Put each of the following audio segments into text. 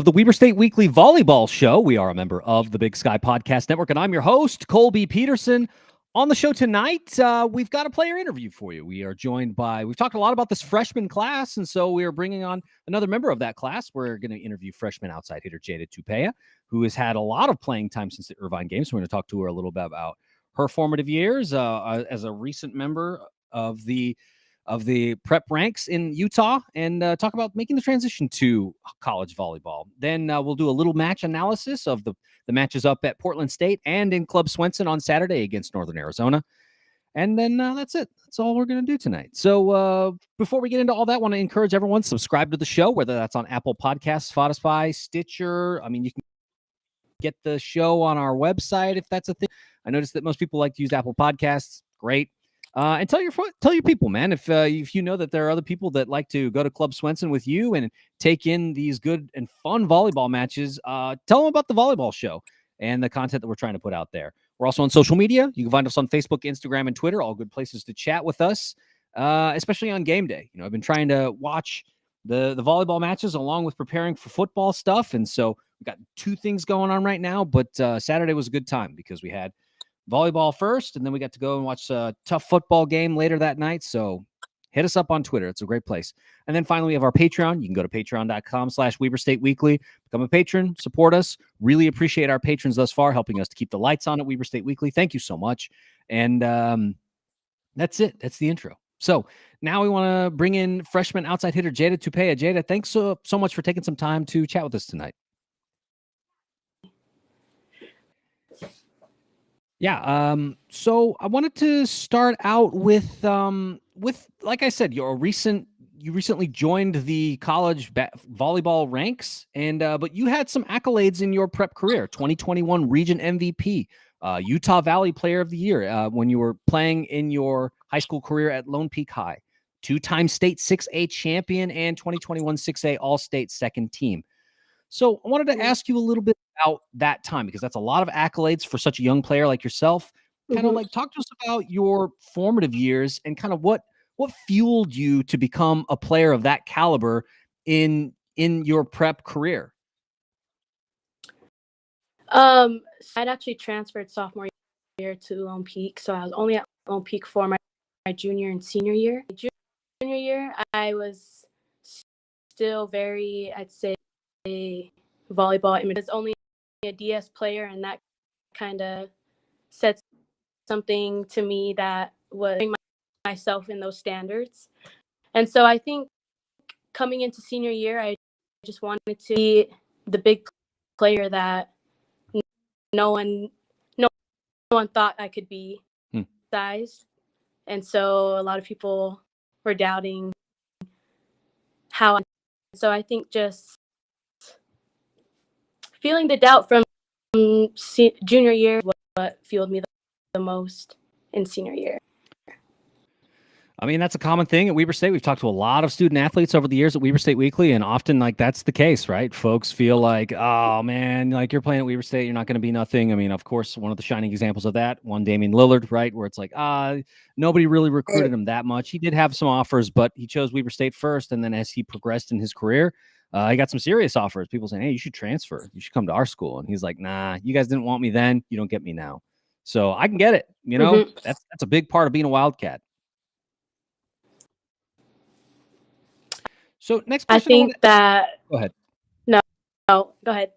The Weber State Weekly Volleyball Show. We are a member of the Big Sky Podcast Network, and I'm your host, Colby Peterson. On the show tonight, we've got a player interview for you. We are joined by, we've talked a lot about this freshman class, and so we are bringing on another member of that class. We're going to interview freshman outside hitter Jayda Tupea, who has had a lot of playing time since the Irvine game. So we're going to talk to her a little bit about her formative years as a recent member of the prep ranks in Utah, and talk about making the transition to college volleyball. Then we'll do a little match analysis of the matches up at Portland State and in Club Swenson on Saturday against Northern Arizona. And then that's it. That's all we're going to do tonight. So before we get into all that, I want to encourage everyone, subscribe to the show, whether that's on Apple Podcasts, Spotify, Stitcher. I mean, you can get the show on our website if that's a thing. I noticed that most people like to use Apple Podcasts. Great. And tell your people, man, if you know that there are other people that like to go to Club Swenson with you and take in these good and fun volleyball matches, tell them about the volleyball show and the content that we're trying to put out there. We're also on social media. You can find us on Facebook, Instagram, and Twitter, all good places to chat with us, especially on game day. You know, I've been trying to watch the volleyball matches along with preparing for football stuff. And so we've got two things going on right now, but Saturday was a good time because we had volleyball first, and then we got to go and watch a tough football game later that night. So hit us up on Twitter. It's a great place. And then finally, we have our Patreon. You can go to patreon.com/Weber State Weekly, become a patron, support us. Really appreciate our patrons thus far, helping us to keep the lights on at Weber State Weekly. Thank you so much. And that's it. That's the intro. So now we want to bring in freshman outside hitter Jayda Tupea. Jayda, thanks so much for taking some time to chat with us tonight. Yeah. So I wanted to start out with like I said, you recently joined the college volleyball ranks, and but you had some accolades in your prep career. 2021 Region MVP, Utah Valley Player of the Year when you were playing in your high school career at Lone Peak High, two-time state 6A champion, and 2021 6A All-State second team. So I wanted to ask you a little bit about that time, because that's a lot of accolades for such a young player like yourself. Kind of like talk to us about your formative years and kind of what fueled you to become a player of that caliber in your prep career. I'd actually transferred sophomore year to Lone Peak, so I was only at Lone Peak for my junior and senior year. Junior year, I was still very, I'd say, volleyball. I mean, it's only a DS player, and that kind of said something to me that was myself in those standards. And so I think coming into senior year, I just wanted to be the big player that no one thought I could be sized. And so a lot of people were doubting how. So I think just feeling the doubt from junior year was what fueled me the most in senior year. I mean, that's a common thing at Weber State. We've talked to a lot of student athletes over the years at Weber State Weekly, and often like that's the case, right? Folks feel like, oh man, like you're playing at Weber State, you're not going to be nothing. I mean, of course, one of the shining examples of that, one Damian Lillard, right? Where it's like, nobody really recruited him that much. He did have some offers, but he chose Weber State first. And then as he progressed in his career, he got some serious offers. People saying, hey, you should transfer. You should come to our school. And he's like, nah, you guys didn't want me then. You don't get me now. So I can get it. You know, that's a big part of being a Wildcat. So next question. I think that. Go ahead. No, go ahead.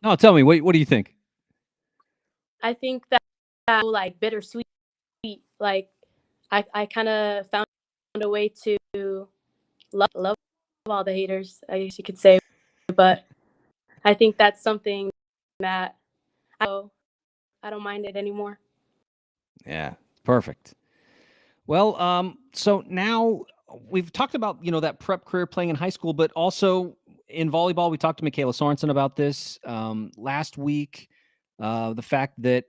No, tell me. What do you think? I think that like bittersweet. Like I kind of found a way to love all the haters, I guess you could say, but I think that's something that I don't mind it anymore. Yeah, perfect. Well, so now we've talked about, that prep career playing in high school, but also in volleyball. We talked to Michaela Sorensen about this last week. The fact that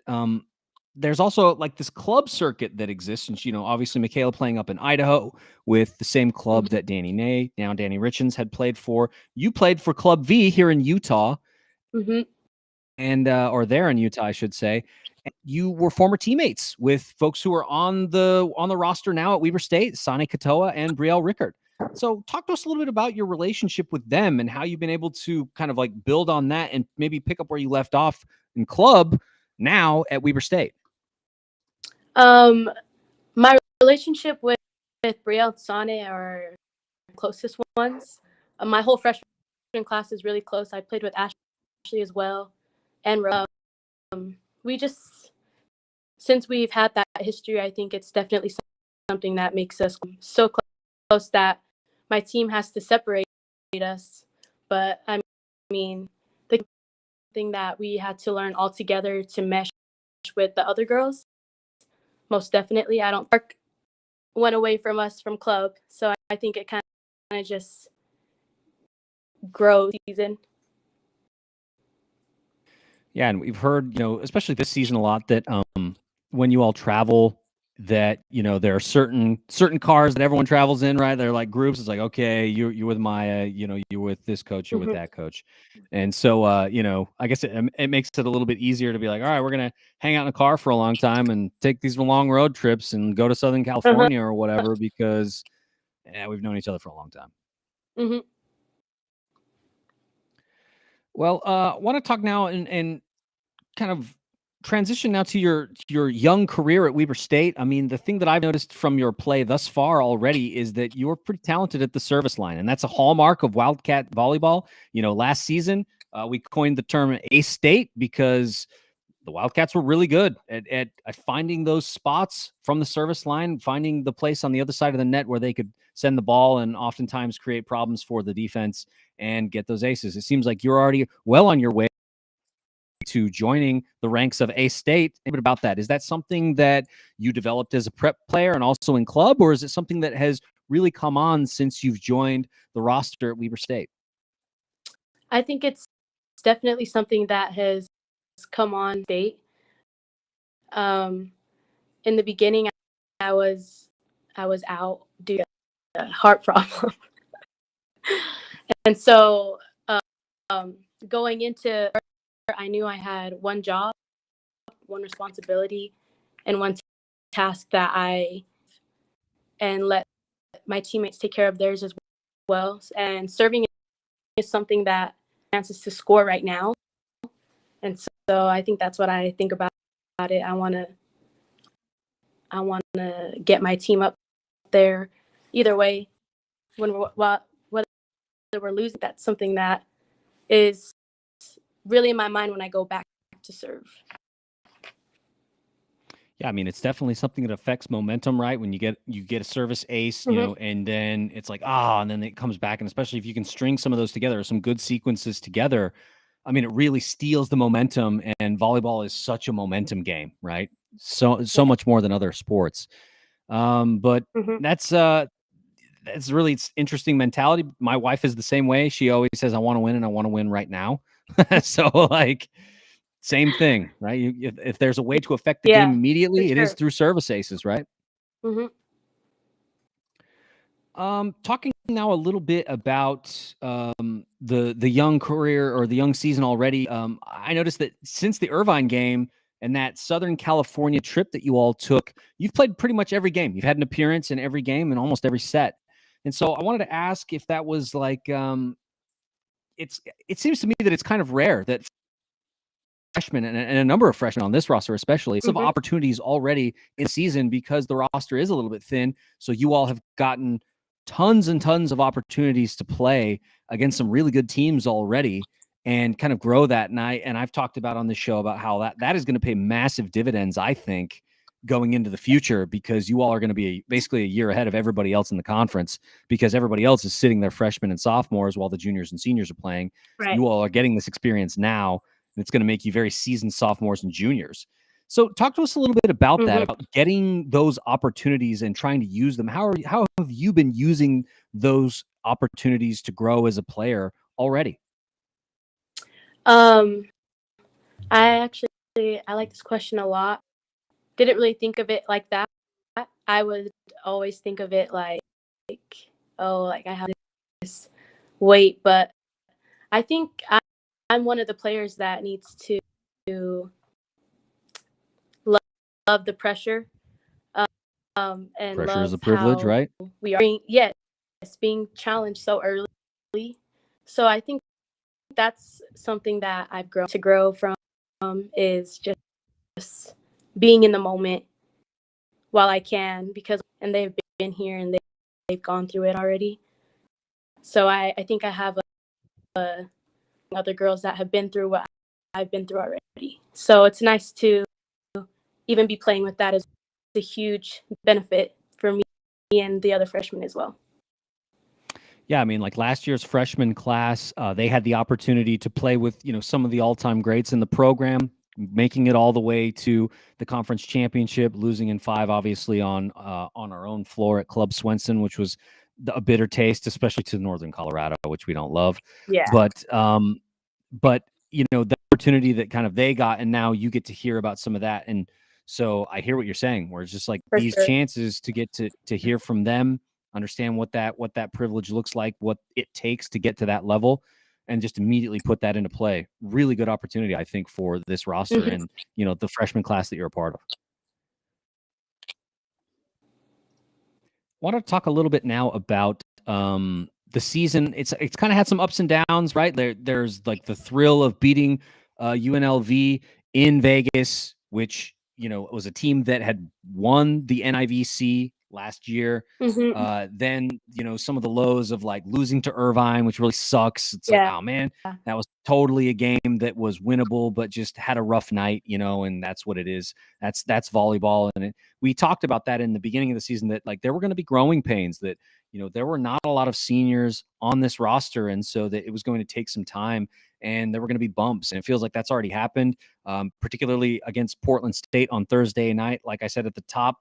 there's also like this club circuit that exists. And, obviously Michaela playing up in Idaho with the same club that Danny Ney, now Danny Richens, had played for. You played for Club V here in Utah. And or there in Utah, I should say. You were former teammates with folks who are on the roster now at Weber State, Sonny Katoa and Brielle Rickard. So talk to us a little bit about your relationship with them and how you've been able to kind of like build on that and maybe pick up where you left off in club now at Weber State. My relationship with Brielle and Sane are closest ones. My whole freshman class is really close. I played with Ashley as well, and we just, since we've had that history, I think it's definitely something that makes us so close that my team has to separate us. But I mean, the thing that we had to learn all together to mesh with the other girls, most definitely. I don't think went away from us from club, so I think it kind of just grows season. Yeah, and we've heard, especially this season a lot that when you all travel, that there are certain cars that everyone travels in, right? They're like groups. It's like, okay, you're with Maya, you're with this coach, you're with that coach, and so I guess it makes it a little bit easier to be like, all right, we're gonna hang out in a car for a long time and take these long road trips and go to Southern California or whatever because we've known each other for a long time. Well, I want to talk now and kind of transition now to your young career at Weber State. I mean, the thing that I've noticed from your play thus far already is that you're pretty talented at the service line, and that's a hallmark of Wildcat volleyball. Last season we coined the term Ace State because the Wildcats were really good at finding those spots from the service line, finding the place on the other side of the net where they could send the ball and oftentimes create problems for the defense and get those aces. It seems like you're already well on your way to joining the ranks of Ace State. A bit about that. Is that something that you developed as a prep player and also in club, or is it something that has really come on since you've joined the roster at Weber State? I think it's definitely something that has come on state. In the beginning, I was out due to a heart problem, and so going into, I knew I had one job, one responsibility, and one task that and let my teammates take care of theirs as well. And serving is something that chances to score right now, and so I think that's what I think about it. I want to get my team up there. Either way, whether we're losing, that's something that is really in my mind when I go back to serve. Yeah, I mean, it's definitely something that affects momentum, right? When you get a service ace, and then it's like, and then it comes back. And especially if you can string some of those together, some good sequences together, I mean, it really steals the momentum. And volleyball is such a momentum game, right? So much more than other sports. But that's really interesting mentality. My wife is the same way. She always says, I want to win and I want to win right now. So like, same thing, right? If there's a way to affect the game immediately, it is through service aces, right? Talking now a little bit about the young career or the young season already. I noticed that since the Irvine game and that Southern California trip that you all took, you've played pretty much every game. You've had an appearance in every game and almost every set. And so I wanted to ask if that was like, it seems to me that it's kind of rare that freshmen and a number of freshmen on this roster, especially, some opportunities already in season because the roster is a little bit thin. So you all have gotten tons and tons of opportunities to play against some really good teams already and kind of grow that. And I've talked about on this show about how that is going to pay massive dividends, I think, going into the future, because you all are going to be basically a year ahead of everybody else in the conference because everybody else is sitting there freshmen and sophomores while the juniors and seniors are playing. Right. You all are getting this experience now. It's going to make you very seasoned sophomores and juniors. So talk to us a little bit about that, about getting those opportunities and trying to use them. How have you been using those opportunities to grow as a player already? I like this question a lot. Didn't really think of it like that. I would always think of it like I have this weight, but I think I'm one of the players that needs to love the pressure, and pressure love is a privilege, right? We are. Yes, being challenged so early. So I think that's something that I've grown to grow from, is just being in the moment while I can, because and they've been here and they've gone through it already. So I think I have other girls that have been through what I've been through already. So it's nice to even be playing with that, is a huge benefit for me and the other freshmen as well. Yeah, I mean, like last year's freshman class, they had the opportunity to play with, some of the all-time greats in the program, making it all the way to the conference championship, losing in 5, obviously on our own floor at Club Swenson, which was a bitter taste, especially to Northern Colorado, which we don't love. Yeah. But the opportunity that kind of they got, and now you get to hear about some of that. And so I hear what you're saying, where it's just like For these sure. chances to get to hear from them, understand what that privilege looks like, what it takes to get to that level, and just immediately put that into play. Really good opportunity, I think, for this roster and the freshman class that you're a part of. Want to talk a little bit now about the season. It's kind of had some ups and downs, right? There's like the thrill of beating UNLV in Vegas, which was a team that had won the NIVC last year. Then some of the lows of like losing to Irvine, which really sucks. It's like, oh man, that was totally a game that was winnable, but just had a rough night, and that's what it is. That's volleyball. And we talked about that in the beginning of the season, that like there were going to be growing pains, that there were not a lot of seniors on this roster, and so that it was going to take some time, and there were going to be bumps, and it feels like that's already happened, particularly against Portland State on Thursday night. Like I said at the top,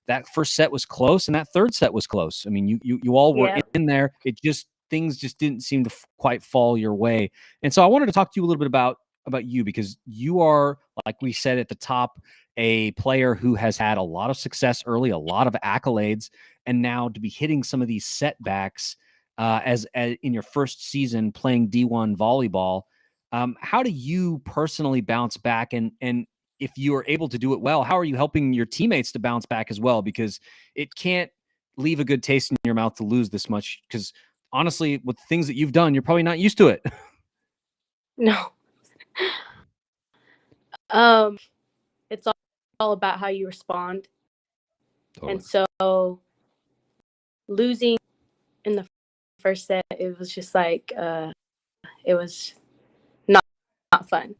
that first set was close, and that third set was close. I mean, you all were in there. Things just didn't seem to quite fall your way. And so I wanted to talk to you a little bit about you, because you are, like we said at the top, a player who has had a lot of success early, a lot of accolades, and now to be hitting some of these setbacks as in your first season playing D1 volleyball. How do you personally bounce back? And if you are able to do it well, how are you helping your teammates to bounce back as well? Because it can't leave a good taste in your mouth to lose this much, because honestly, with things that you've done, you're probably not used to it. No. It's all about how you respond. Totally. And so losing in the first set, it was just like, it was not fun.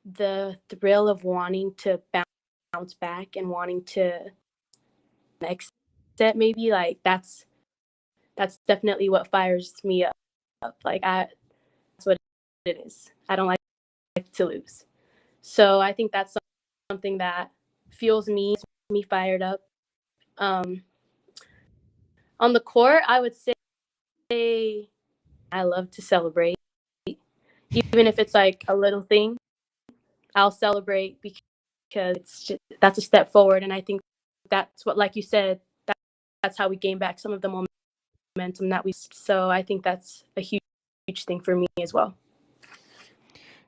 The thrill of wanting to bounce back and wanting to next set, maybe, like that's definitely what fires me up. Like that's what it is. I don't like to lose. So I think that's something that fuels me fired up. On the court, I would say I love to celebrate. Even if it's like a little thing, I'll celebrate, because it's just, that's a step forward. And I think that's what, like you said, that's how we gain back some of the momentum that we. So I think that's a huge thing for me as well.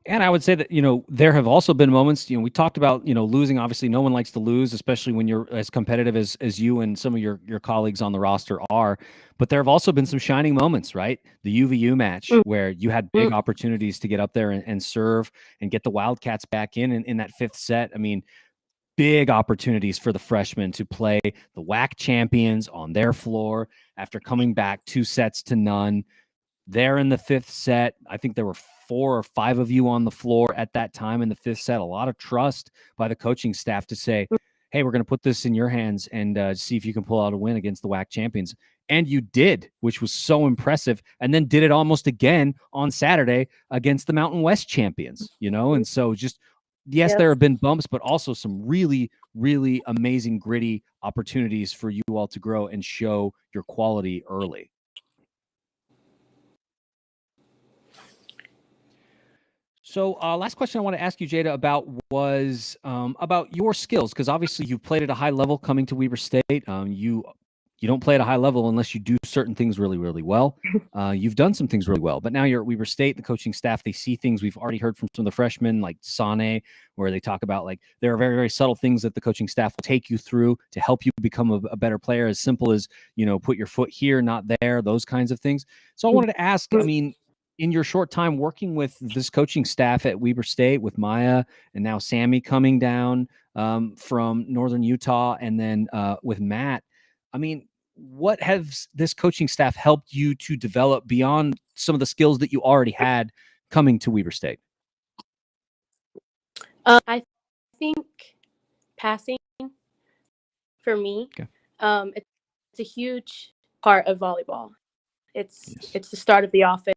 And I would say that, there have also been moments, we talked about, losing. Obviously, no one likes to lose, especially when you're as competitive as you and some of your colleagues on the roster are. But there have also been some shining moments, right? The UVU match, where you had big opportunities to get up there and serve and get the Wildcats back in that fifth set. I mean, big opportunities for the freshmen to play the WAC champions on their floor after coming back 2-0. There in the fifth set, I think there were 4 or 5 of you on the floor at that time in the fifth set. A lot of trust by the coaching staff to say, hey, we're going to put this in your hands and see if you can pull out a win against the WAC champions. And you did, which was so impressive. And then did it almost again on Saturday against the Mountain West champions, And so just, yes, there have been bumps, but also some really, really amazing, gritty opportunities for you all to grow and show your quality early. So last question I want to ask you, Jayda, about was about your skills, because obviously you played at a high level coming to Weber State. You you don't play at a high level unless you do certain things really, really well. You've done some things really well, but now you're at Weber State, the coaching staff, they see things we've already heard from some of the freshmen like Sane, where they talk about like there are very, very subtle things that the coaching staff will take you through to help you become a better player, as simple as, put your foot here, not there, those kinds of things. So I wanted to ask, I mean, in your short time working with this coaching staff at Weber State with Maya and now Sammy coming down from Northern Utah, and then with Matt, I mean, what has this coaching staff helped you to develop beyond some of the skills that you already had coming to Weber State? I think passing for me, Okay. it's a huge part of volleyball. It's Yes. it's the start of the offense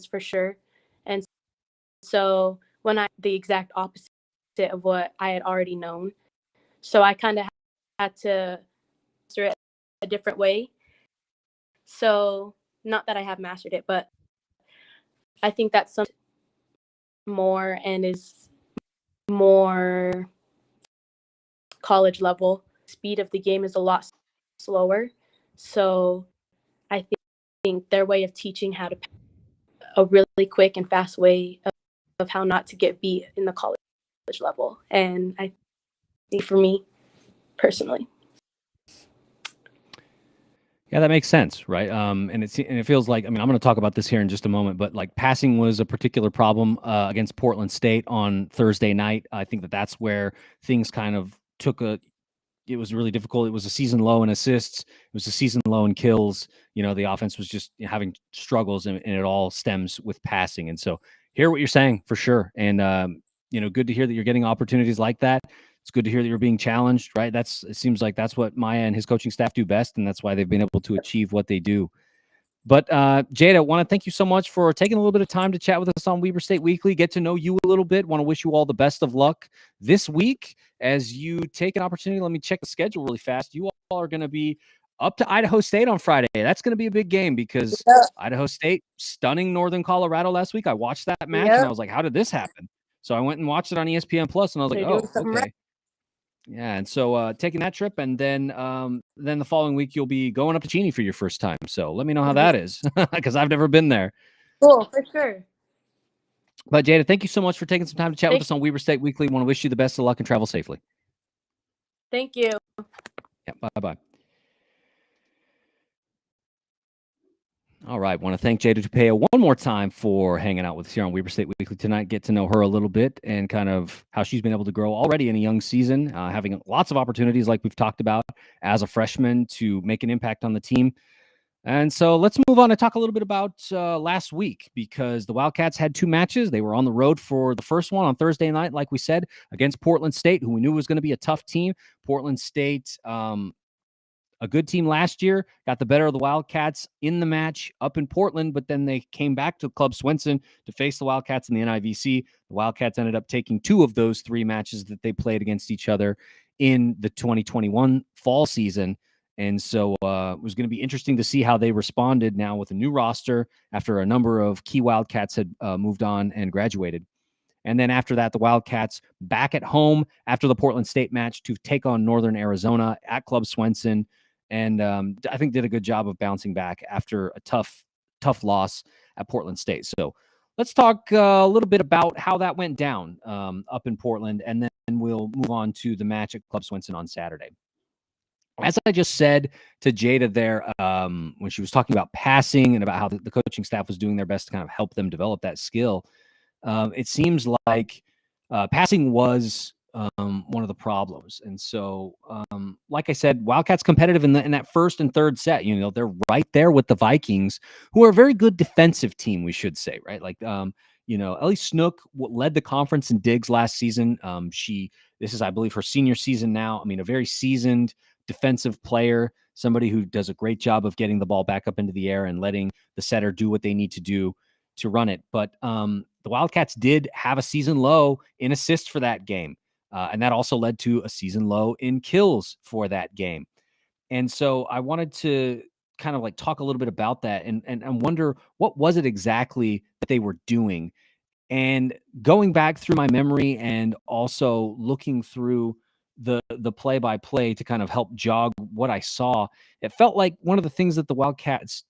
for sure, and so the exact opposite of what I had already known, so I kind of had to master it a different way. So not that I have mastered it, but I think that's something more and is more college level. Speed of the game is a lot slower, so I think their way of teaching how to a really quick and fast way of how not to get beat in the college level, and I think for me personally. Yeah, that makes sense, right? And it feels like, I mean, I'm going to talk about this here in just a moment, but like passing was a particular problem against Portland State on Thursday night. I think that's where things kind of it was really difficult. It was a season low in assists. It was a season low in kills. The offense was just having struggles, and it all stems with passing. And so hear what you're saying for sure. And, good to hear that you're getting opportunities like that. It's good to hear that you're being challenged, right? It seems like that's what Maya and his coaching staff do best, and that's why they've been able to achieve what they do. But Jayda, I want to thank you so much for taking a little bit of time to chat with us on Weber State Weekly, get to know you a little bit. Want to wish you all the best of luck this week as you take an opportunity. Let me check the schedule really fast. You all are going to be up to Idaho State on Friday. That's going to be a big game because Idaho State stunning Northern Colorado last week. I watched that match and I was like, how did this happen? So I went and watched it on ESPN Plus, and I was like, oh, okay. Right. Yeah, and so taking that trip, and then the following week you'll be going up to Cheney for your first time. So let me know how that is, because I've never been there. Cool, for sure. But Jayda, thank you so much for taking some time to chat with us on Weber State Weekly. Want to wish you the best of luck and travel safely. Thank you. Yeah, bye-bye. All right. Want to thank Jayda Tupea one more time for hanging out with us here on Weber State Weekly tonight. Get to know her a little bit and kind of how she's been able to grow already in a young season, having lots of opportunities like we've talked about as a freshman to make an impact on the team. And so let's move on and talk a little bit about last week, because the Wildcats had two matches. They were on the road for the first one on Thursday night, like we said, against Portland State, who we knew was going to be a tough team. Portland State, a good team last year, got the better of the Wildcats in the match up in Portland, but then they came back to Club Swenson to face the Wildcats in the NIVC. The Wildcats ended up taking two of those three matches that they played against each other in the 2021 fall season. And so it was going to be interesting to see how they responded now with a new roster after a number of key Wildcats had moved on and graduated. And then after that, the Wildcats back at home after the Portland State match to take on Northern Arizona at Club Swenson. And I think did a good job of bouncing back after a tough loss at Portland State. So let's talk a little bit about how that went down up in Portland, and then we'll move on to the match at Club Swenson on Saturday. As I just said to Jayda there, when she was talking about passing and about how the coaching staff was doing their best to kind of help them develop that skill, it seems like passing was one of the problems. And so, like I said, Wildcats competitive in that first and third set. They're right there with the Vikings, who are a very good defensive team, we should say, right? Like, Ellie Snook led the conference in digs last season. This is, I believe, her senior season now. I mean, a very seasoned defensive player, somebody who does a great job of getting the ball back up into the air and letting the setter do what they need to do to run it. But the Wildcats did have a season low in assists for that game. And that also led to a season low in kills for that game. And so I wanted to kind of like talk a little bit about that and wonder what was it exactly that they were doing. And going back through my memory and also looking through the play-by-play to kind of help jog what I saw. It felt like one of the things that the Wildcats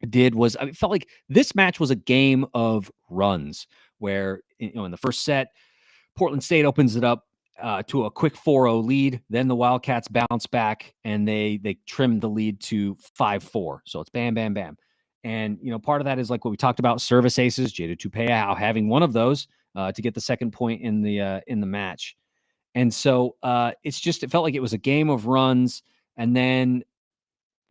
did was, I felt like this match was a game of runs where, in the first set, Portland State opens it up to a quick 4-0 lead. Then the Wildcats bounce back and they trim the lead to 5-4. So it's bam, bam, bam. And, part of that is like what we talked about, service aces, Jayda Tupea having one of those to get the second point in the match. And so it felt like it was a game of runs. And then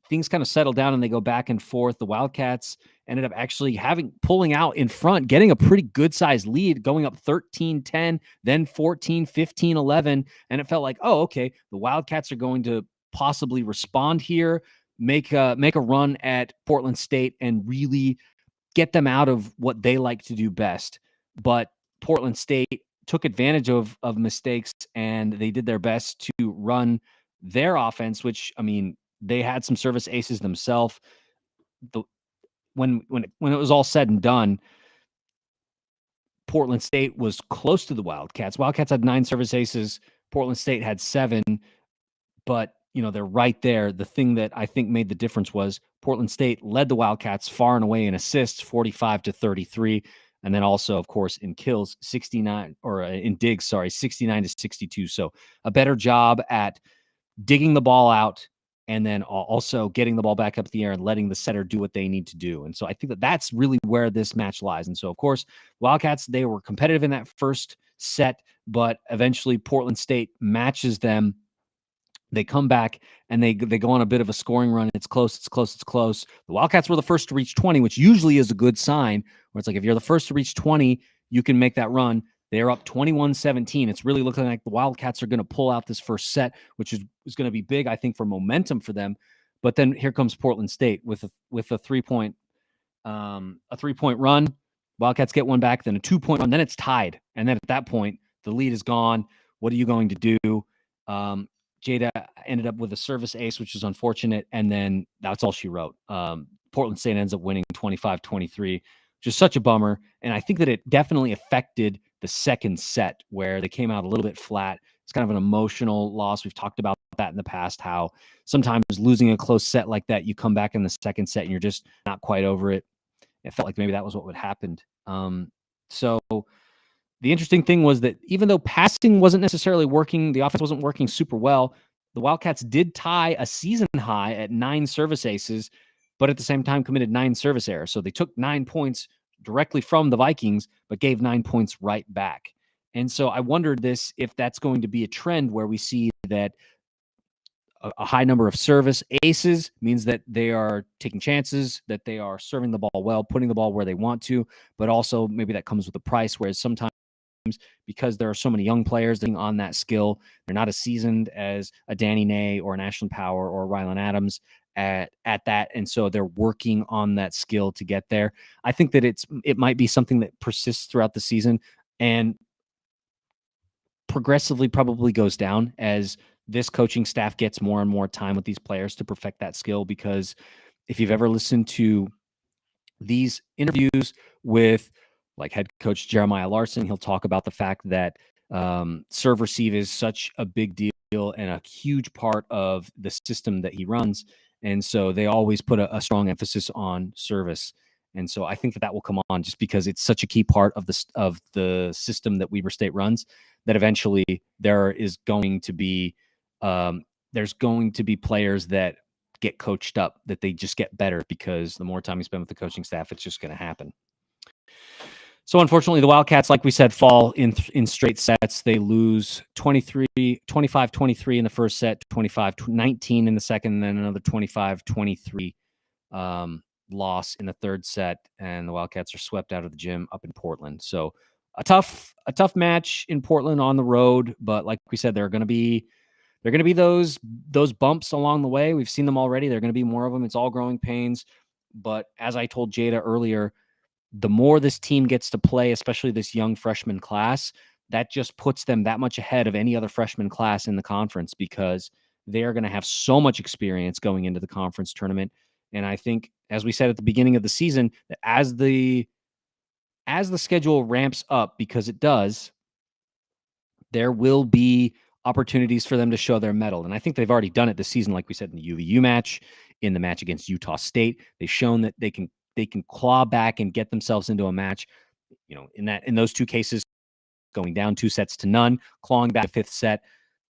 things kind of settle down and they go back and forth. The Wildcats ended up actually pulling out in front, getting a pretty good sized lead, going up 13-10, then 14-15-11. And it felt like, oh, okay, the Wildcats are going to possibly respond here, make a run at Portland State and really get them out of what they like to do best. But Portland State took advantage of mistakes and they did their best to run their offense, which, I mean, they had some service aces themselves. When it was all said and done, Portland State was close to the Wildcats. Wildcats had 9 service aces. Portland State had 7, but they're right there. The thing that I think made the difference was Portland State led the Wildcats far and away in assists, 45-33. And then also, of course, in kills, 69, or in digs, 69-62. So a better job at digging the ball out and then also getting the ball back up the air and letting the setter do what they need to do. And so I think that that's really where this match lies. And so, of course, Wildcats, they were competitive in that first set, but eventually Portland State matches them. They come back and they go on a bit of a scoring run. It's close. The Wildcats were the first to reach 20, which usually is a good sign, where it's like if you're the first to reach 20, you can make that run. They're up 21-17. It's really looking like the Wildcats are going to pull out this first set, which is going to be big, I think, for momentum for them. But then here comes Portland State with a 3-point run. Wildcats get one back, then a 2-point run. Then it's tied, and then at that point, the lead is gone. What are you going to do? Jayda ended up with a service ace, which is unfortunate, and then that's all she wrote. Portland State ends up winning 25-23, which is such a bummer. And I think that it definitely affected the second set, where they came out a little bit flat. It's kind of an emotional loss. We've talked about that in the past, how sometimes losing a close set like that, you come back in the second set and you're just not quite over it. It felt like maybe that was what would happen. So the interesting thing was that even though passing wasn't necessarily working, the offense wasn't working super well, the Wildcats did tie a season high at 9 service aces, but at the same time committed 9 service errors. So they took 9 points directly from the Vikings, but gave 9 points right back. And so I wondered if that's going to be a trend where we see that a high number of service aces means that they are taking chances, that they are serving the ball well, putting the ball where they want to, but also maybe that comes with a price, whereas sometimes because there are so many young players on that skill, they're not as seasoned as a Danny Ney or an Ashland Power or Rylan Adams at that. And so they're working on that skill to get there. I think that it might be something that persists throughout the season and progressively probably goes down as this coaching staff gets more and more time with these players to perfect that skill. Because if you've ever listened to these interviews with like head coach Jeremiah Larson, he'll talk about the fact that serve receive is such a big deal and a huge part of the system that he runs. And so they always put a strong emphasis on service. And so I think that will come on just because it's such a key part of the system that Weber State runs, that eventually there's going to be players that get coached up, that they just get better because the more time you spend with the coaching staff, it's just going to happen. So unfortunately, the Wildcats, like we said, fall in straight sets. They lose 25-23 in the first set, 25-19 in the second, and then another 25-23 loss in the third set, and the Wildcats are swept out of the gym up in Portland. So a tough match in Portland on the road, but like we said, there are going to be those bumps along the way. We've seen them already. There are going to be more of them. It's all growing pains. But as I told Jayda earlier, the more this team gets to play, especially this young freshman class, that just puts them that much ahead of any other freshman class in the conference, because they are going to have so much experience going into the conference tournament. And I think, as we said at the beginning of the season, that as the schedule ramps up, because it does, there will be opportunities for them to show their mettle. And I think they've already done it this season, like we said in the UVU match, in the match against Utah State. They've shown that they can claw back and get themselves into a match. In those two cases, going down 2-0, clawing back a fifth set.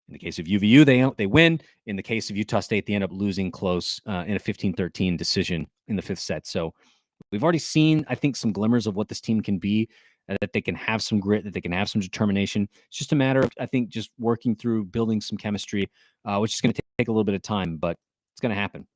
In the case of UVU, they win. In the case of Utah State, they end up losing close in a 15-13 decision in the fifth set. So we've already seen, I think, some glimmers of what this team can be, that they can have some grit, that they can have some determination. It's just a matter of, I think, just working through building some chemistry, which is going to take a little bit of time, but it's going to happen.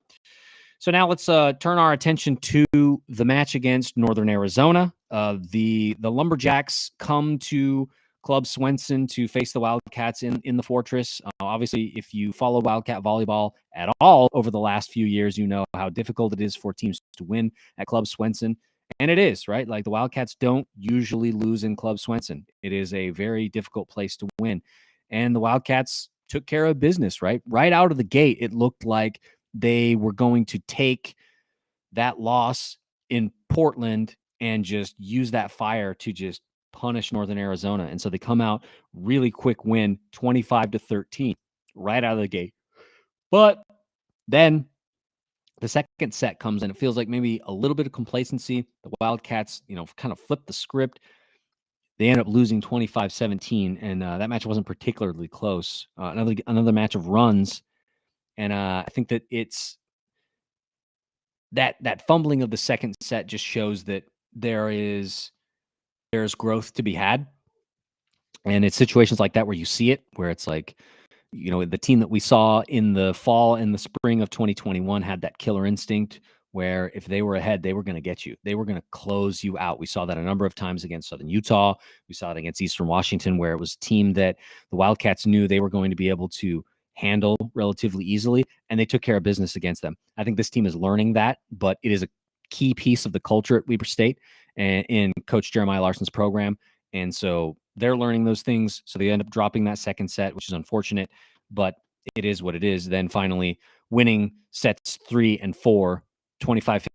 So now let's turn our attention to the match against Northern Arizona. The Lumberjacks come to Club Swenson to face the Wildcats in the Fortress. Obviously, if you follow Wildcat volleyball at all over the last few years, you know how difficult it is for teams to win at Club Swenson. And it is, right? Like, the Wildcats don't usually lose in Club Swenson. It is a very difficult place to win. And the Wildcats took care of business, right? Right out of the gate, it looked like they were going to take that loss in Portland and just use that fire to just punish Northern Arizona. And so they come out really quick win, 25-13, right out of the gate. But then the second set comes in. It feels like maybe a little bit of complacency. The Wildcats, kind of flipped the script. They end up losing 25-17, and that match wasn't particularly close. Another match of runs. And I think that it's that fumbling of the second set just shows that there's growth to be had. And it's situations like that where you see it, where it's like, the team that we saw in the fall and the spring of 2021 had that killer instinct where if they were ahead, they were going to get you. They were going to close you out. We saw that a number of times against Southern Utah. We saw it against Eastern Washington, where it was a team that the Wildcats knew they were going to be able to handle relatively easily, and they took care of business against them. I think this team is learning that, but it is a key piece of the culture at Weber State and in Coach Jeremiah Larson's program. And so they're learning those things. So they end up dropping that second set, which is unfortunate, but it is what it is. Then finally winning sets 3 and 4, 25-15,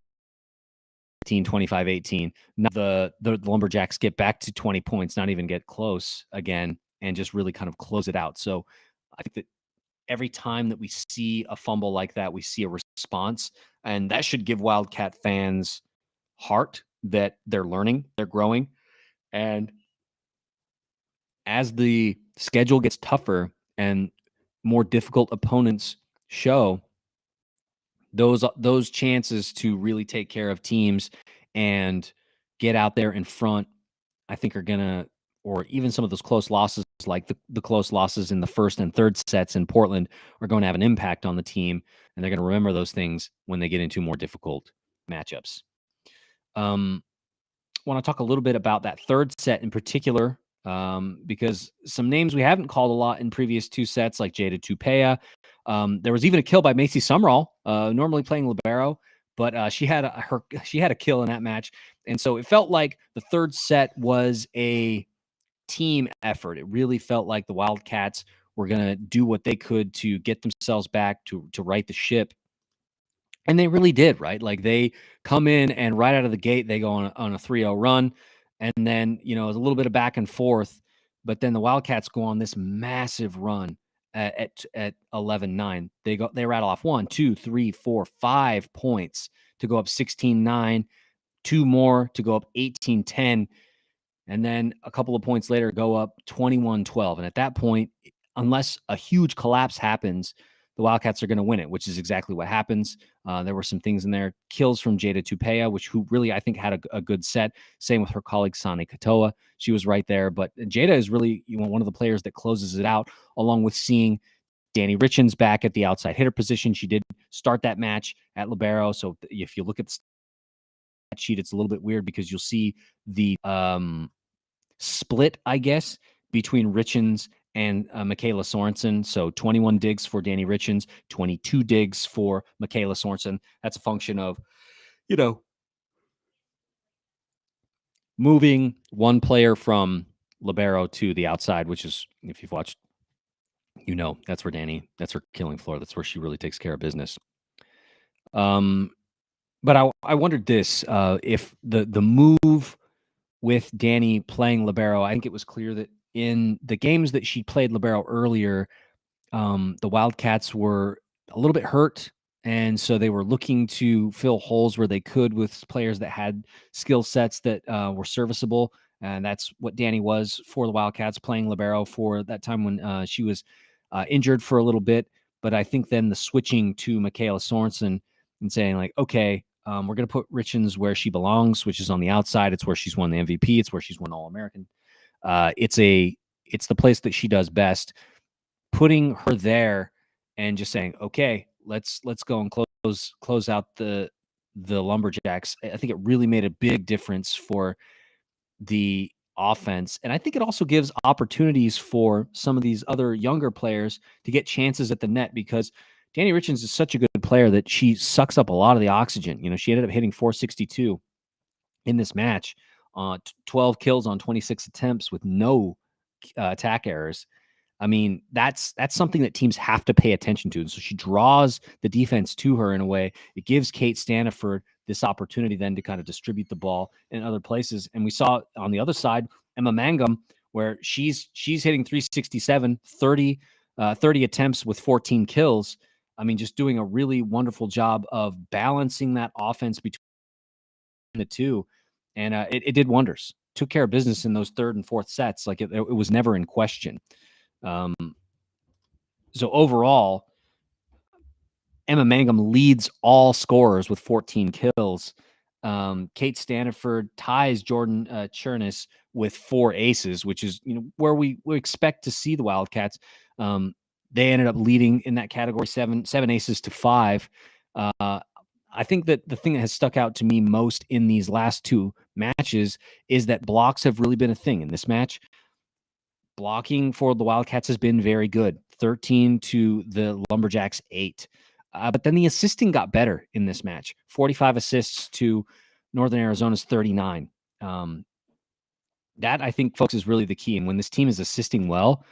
25-18. Now the Lumberjacks get back to 20 points, not even get close again, and just really kind of close it out. So I think that every time that we see a fumble like that, we see a response, and that should give Wildcat fans heart that they're learning, they're growing. And as the schedule gets tougher and more difficult opponents show, those chances to really take care of teams and get out there in front, I think are gonna, or even some of those close losses, like the close losses in the first and third sets in Portland, are going to have an impact on the team, and they're going to remember those things when they get into more difficult matchups. Want to talk a little bit about that third set in particular, because some names we haven't called a lot in previous two sets, like Jayda Tupea. There was even a kill by Macy Summerall, normally playing libero, but she had a kill in that match, and so it felt like the third set was a team effort. It really felt like the Wildcats were going to do what they could to get themselves back to right the ship. And they really did, right? Like, they come in and right out of the gate, they go on a 3-0 run. And then, it was a little bit of back and forth, but then the Wildcats go on this massive run at 11-9. They rattle off 1, 2, 3, 4, 5 points to go up 16-9, 2 more to go up 18-10. And then a couple of points later, go up 21-12. And at that point, unless a huge collapse happens, the Wildcats are going to win it, which is exactly what happens. There were some things in there. Kills from Jayda Tupea, who really, I think, had a good set. Same with her colleague, Sani Katoa. She was right there. But Jayda is really one of the players that closes it out, along with seeing Danny Richens back at the outside hitter position. She did start that match at libero. So if you look at the stat sheet, it's a little bit weird because you'll see the split, I guess, between Richens and Michaela Sorensen. So 21 digs for Danny Richens, 22 digs for Michaela Sorensen. That's a function of, moving one player from libero to the outside, which is, if you've watched, that's where that's her killing floor. That's where she really takes care of business. But I wondered this, if the move with Danny playing libero, I think it was clear that in the games that she played libero earlier, the Wildcats were a little bit hurt, and so they were looking to fill holes where they could with players that had skill sets that were serviceable, and that's what Danny was for the Wildcats, playing libero for that time when she was injured for a little bit. But I think then the switching to Michaela Sorensen and saying like, okay, we're going to put Richens where she belongs, which is on the outside. It's where she's won the MVP. It's where she's won All-American. It's the place that she does best. Putting her there and just saying, okay, let's go and close out the Lumberjacks. I think it really made a big difference for the offense. And I think it also gives opportunities for some of these other younger players to get chances at the net, because Danny Richens is such a good player that she sucks up a lot of the oxygen. You know, she ended up hitting 462 in this match, 12 kills on 26 attempts with no attack errors. I mean, that's something that teams have to pay attention to. And so she draws the defense to her in a way. It gives Kate Staniford this opportunity then to kind of distribute the ball in other places. And we saw on the other side, Emma Mangum, where she's hitting 367, 30 attempts with 14 kills. I mean, just doing a really wonderful job of balancing that offense between the two. And it did wonders. Took care of business in those third and fourth sets. Like it was never in question. So overall, Emma Mangum leads all scorers with 14 kills. Kate Staniford ties Jordan Chernis with 4 aces, which is where we expect to see the Wildcats. They ended up leading in that category, seven aces to 5. I think that the thing that has stuck out to me most in these last 2 matches is that blocks have really been a thing in this match. Blocking for the Wildcats has been very good, 13 to the Lumberjacks 8. But then the assisting got better in this match, 45 assists to Northern Arizona's 39. That, I think, folks, is really the key. And when this team is assisting well,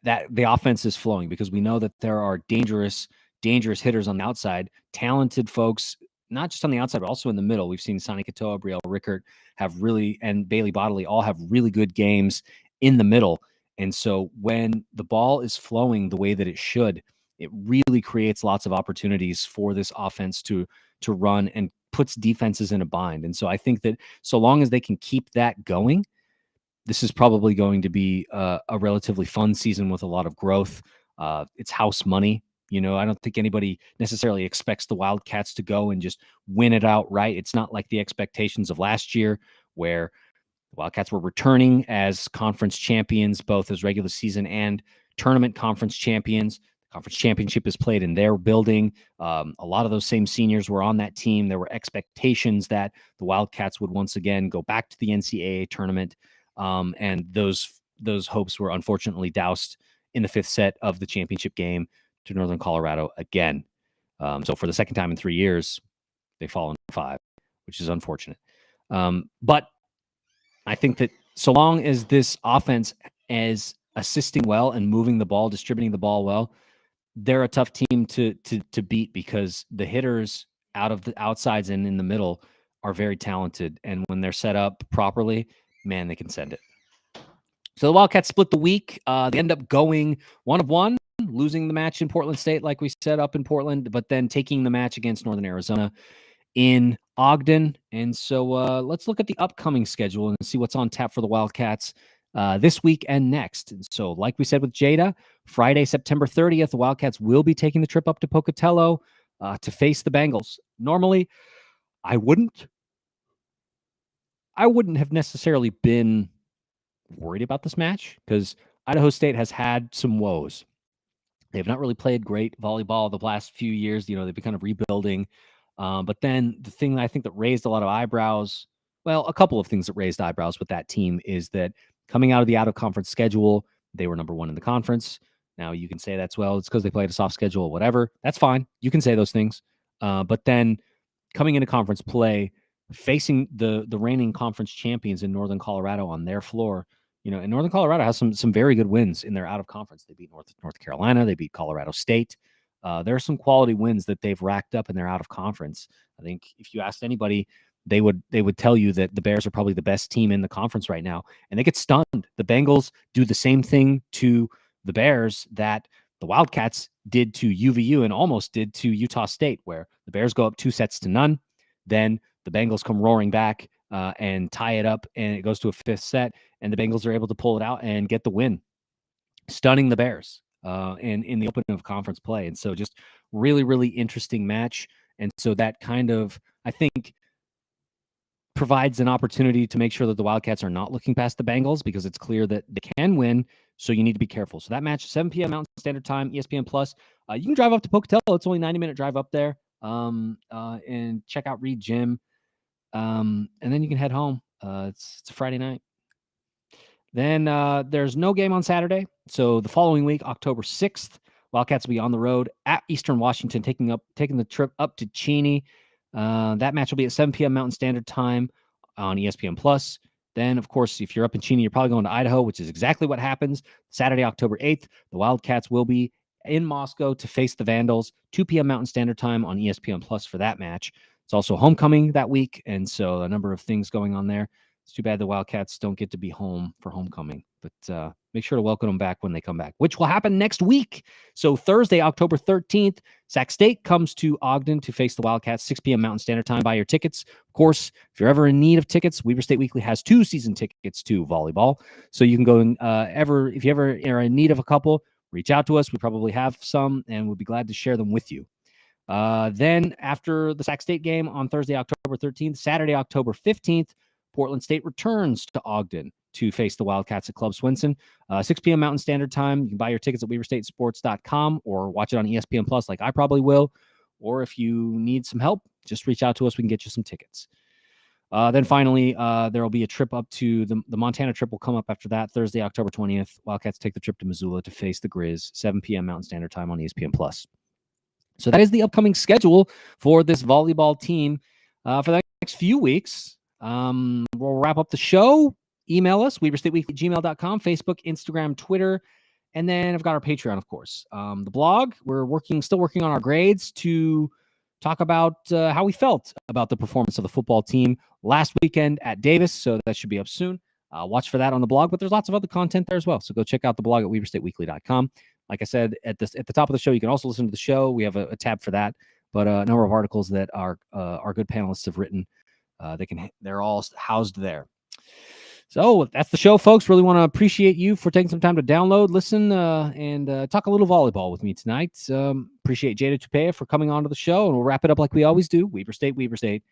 that the offense is flowing, because we know that there are dangerous hitters on the outside, talented folks, not just on the outside, but also in the middle. We've seen Sonny Katoa, Brielle Rickert and Bailey Bodley all have really good games in the middle. And so when the ball is flowing the way that it should, it really creates lots of opportunities for this offense to run and puts defenses in a bind. And so I think that so long as they can keep that going, this is probably going to be a relatively fun season with a lot of growth. It's house money. I don't think anybody necessarily expects the Wildcats to go and just win it outright. It's not like the expectations of last year, where the Wildcats were returning as conference champions, both as regular season and tournament conference champions. The conference championship is played in their building. A lot of those same seniors were on that team. There were expectations that the Wildcats would once again go back to the NCAA tournament. And those hopes were unfortunately doused in the 5th set of the championship game to Northern Colorado again. So for the second time in 3 years, they fall in 5, which is unfortunate. But I think that so long as this offense is assisting well and moving the ball, distributing the ball well, they're a tough team to beat, because the hitters out of the outsides and in the middle are very talented. And when they're set up properly, man, they can send it. So the Wildcats split the week. They end up going 1-1, losing the match in Portland State, like we said, up in Portland, but then taking the match against Northern Arizona in Ogden. And so let's look at the upcoming schedule and see what's on tap for the Wildcats this week and next. And so, like we said with Jayda, Friday, September 30th, the Wildcats will be taking the trip up to Pocatello to face the Bengals. Normally, I wouldn't have necessarily been worried about this match, because Idaho State has had some woes. They have not really played great volleyball the last few years. They've been kind of rebuilding. But then the thing I think that raised a lot of eyebrows, well, a couple of things that raised eyebrows with that team, is that coming out of the out-of-conference schedule, they were number 1 in the conference. Now you can say it's because they played a soft schedule, whatever. That's fine. You can say those things. But then coming into conference play, facing the reigning conference champions in Northern Colorado on their floor, and Northern Colorado has some very good wins in their out of conference. They beat North Carolina. They beat Colorado State. There are some quality wins that they've racked up in their out of conference. I think if you asked anybody they would tell you that the Bears are probably the best team in the conference right now, and they get stunned. The Bengals do the same thing to the Bears that the Wildcats did to UVU and almost did to Utah State, where the Bears go up 2-0. Then the Bengals come roaring back and tie it up, and it goes to a 5th set, and the Bengals are able to pull it out and get the win, stunning the Bears in the opening of conference play. And so just really, really interesting match. And so that kind of, I think, provides an opportunity to make sure that the Wildcats are not looking past the Bengals, because it's clear that they can win. So you need to be careful. So that match, 7 p.m. Mountain Standard Time, ESPN Plus. You can drive up to Pocatello. It's only a 90-minute drive up there, and check out Reed Gym. And then you can head home. It's a Friday night. Then there's no game on Saturday. So the following week, October 6th, Wildcats will be on the road at Eastern Washington, taking the trip up to Cheney. That match will be at 7 p.m. Mountain Standard Time on ESPN Plus. Then, of course, if you're up in Cheney, you're probably going to Idaho, which is exactly what happens. Saturday, October 8th, the Wildcats will be in Moscow to face the Vandals, 2 p.m. Mountain Standard Time on ESPN Plus for that match. It's also homecoming that week, and so a number of things going on there. It's too bad the Wildcats don't get to be home for homecoming, but make sure to welcome them back when they come back, which will happen next week. So Thursday, October 13th, Sac State comes to Ogden to face the Wildcats, 6 p.m. Mountain Standard Time. Buy your tickets. Of course, if you're ever in need of tickets, Weber State Weekly has 2 season tickets to volleyball. So you can go and if you ever are in need of a couple, reach out to us. We probably have some, and we'll be glad to share them with you. Then after the Sac State game on Thursday, October 13th, Saturday, October 15th, Portland State returns to Ogden to face the Wildcats at Club Swenson, 6 p.m. Mountain Standard Time. You can buy your tickets at WeberStateSports.com or watch it on ESPN Plus like I probably will. Or if you need some help, just reach out to us. We can get you some tickets. Then finally, there will be a trip up to the Montana trip will come up after that, Thursday, October 20th. Wildcats take the trip to Missoula to face the Grizz, 7 p.m. Mountain Standard Time on ESPN Plus. So that is the upcoming schedule for this volleyball team for the next few weeks. We'll wrap up the show. Email us, WeberStateWeekly@gmail.com, Facebook, Instagram, Twitter, and then I've got our Patreon, of course. The blog, we're still working on our grades to talk about how we felt about the performance of the football team last weekend at Davis, so that should be up soon. Watch for that on the blog, but there's lots of other content there as well, so go check out the blog at WeberStateWeekly.com. Like I said, at the top of the show, you can also listen to the show. We have a tab for that, but a number of articles that our good panelists have written, they're all housed there. So that's the show, folks. Really want to appreciate you for taking some time to download, listen, and talk a little volleyball with me tonight. Appreciate Jayda Tupea for coming on to the show, and we'll wrap it up like we always do. Weber State, Weber State,